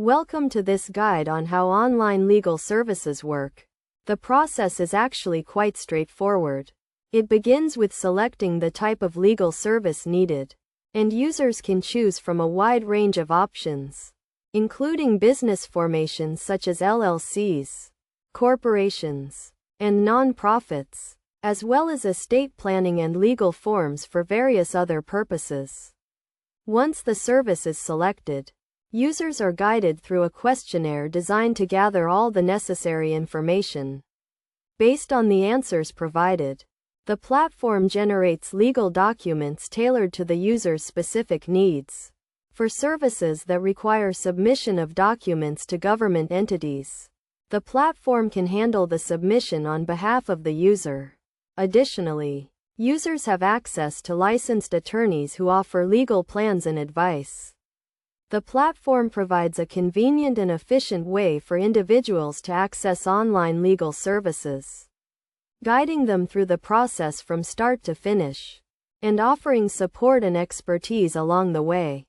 Welcome to this guide on how online legal services work. The process is actually quite straightforward. It begins with selecting the type of legal service needed, and users can choose from a wide range of options, including business formations such as LLCs, corporations, and non-profits, as well as estate planning and legal forms for various other purposes. Once the service is selected, users are guided through a questionnaire designed to gather all the necessary information. Based on the answers provided, the platform generates legal documents tailored to the user's specific needs. For services that require submission of documents to government entities, the platform can handle the submission on behalf of the user. Additionally, users have access to licensed attorneys who offer legal plans and advice. The platform provides a convenient and efficient way for individuals to access online legal services, guiding them through the process from start to finish, and offering support and expertise along the way.